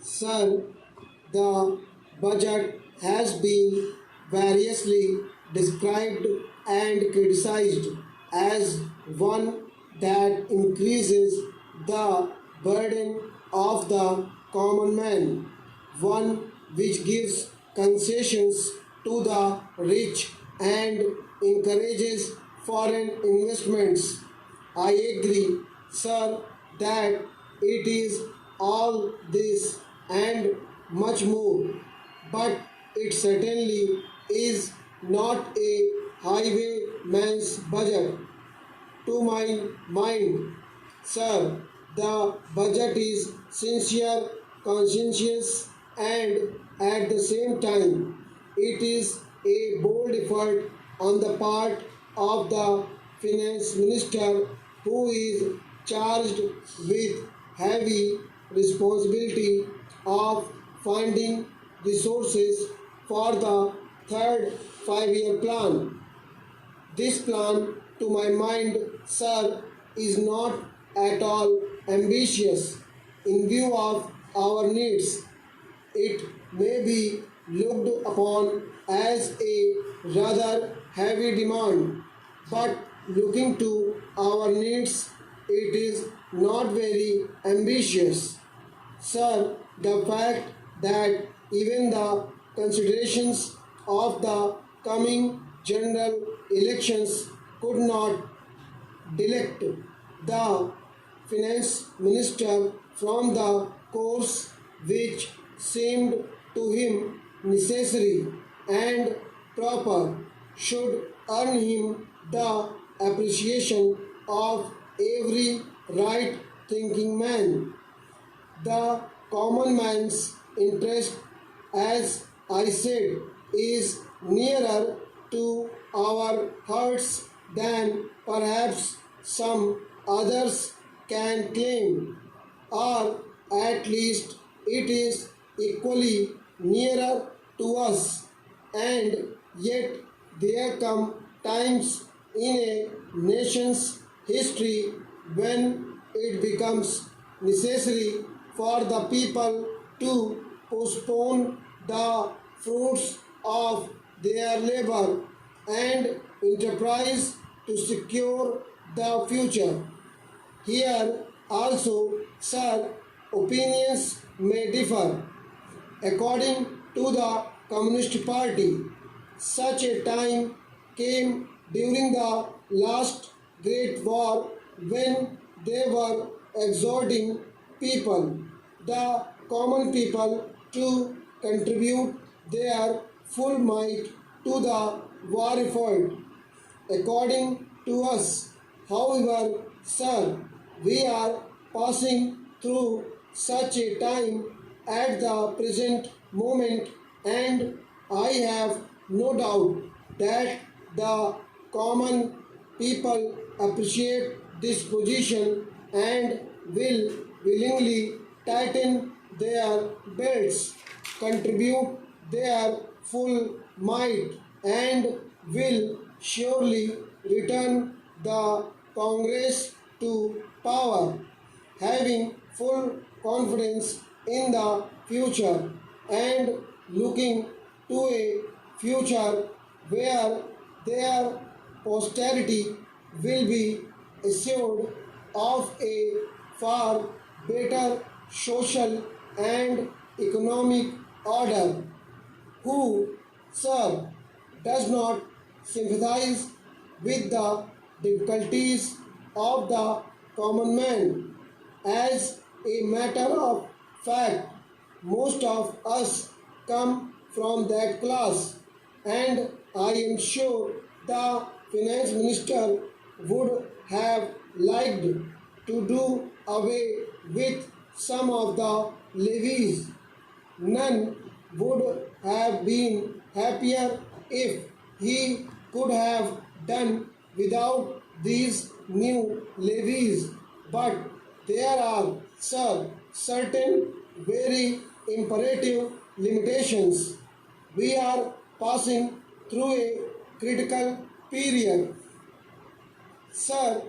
Sir, the budget has been variously described and criticized as one that increases the burden of the common man, one which gives concessions to the rich and encourages foreign investments. I agree, sir, that it is all this and much more, but it certainly is not a highwayman's budget. To my mind, sir, the budget is sincere, conscientious, and at the same time, it is a bold effort on the part of the finance minister who is charged with heavy responsibility of finding resources for the third 5-year plan. This plan, to my mind, sir, is not at all ambitious in view of our needs. It may be looked upon as a rather heavy demand, but looking to our needs, it is not very ambitious. Sir, the fact that even the considerations of the coming general elections could not delect the finance minister from the course which seemed to him necessary and proper should earn him the appreciation of every right thinking man. The common man's interest, as I said, is nearer to our hearts than perhaps some others can claim, or at least it is equally nearer to us. And yet, there come times in a nation's history when it becomes necessary for the people to postpone the fruits of their labor and enterprise to secure the future. Here also, sir, opinions may differ. According to the Communist Party, such a time came during the last Great War when they were exhorting people, the common people, to contribute their full might to the war effort. According to us, however, sir, we are passing through such a time at the present moment, and I have no doubt that the common people appreciate this position and will willingly tighten their belts, contribute their full might, and will surely return the Congress to power, having full confidence in the future and looking to a future where their posterity will be assured of a far better social and economic order. Who, sir, does not sympathize with the difficulties of the common man? As a matter of fact, most of us come from that class, and I am sure the finance minister would have liked to do away with some of the levies. None would have been happier if he could have done without these new levies. But there are, sir, certain very imperative limitations. We are passing through a critical period. Sir,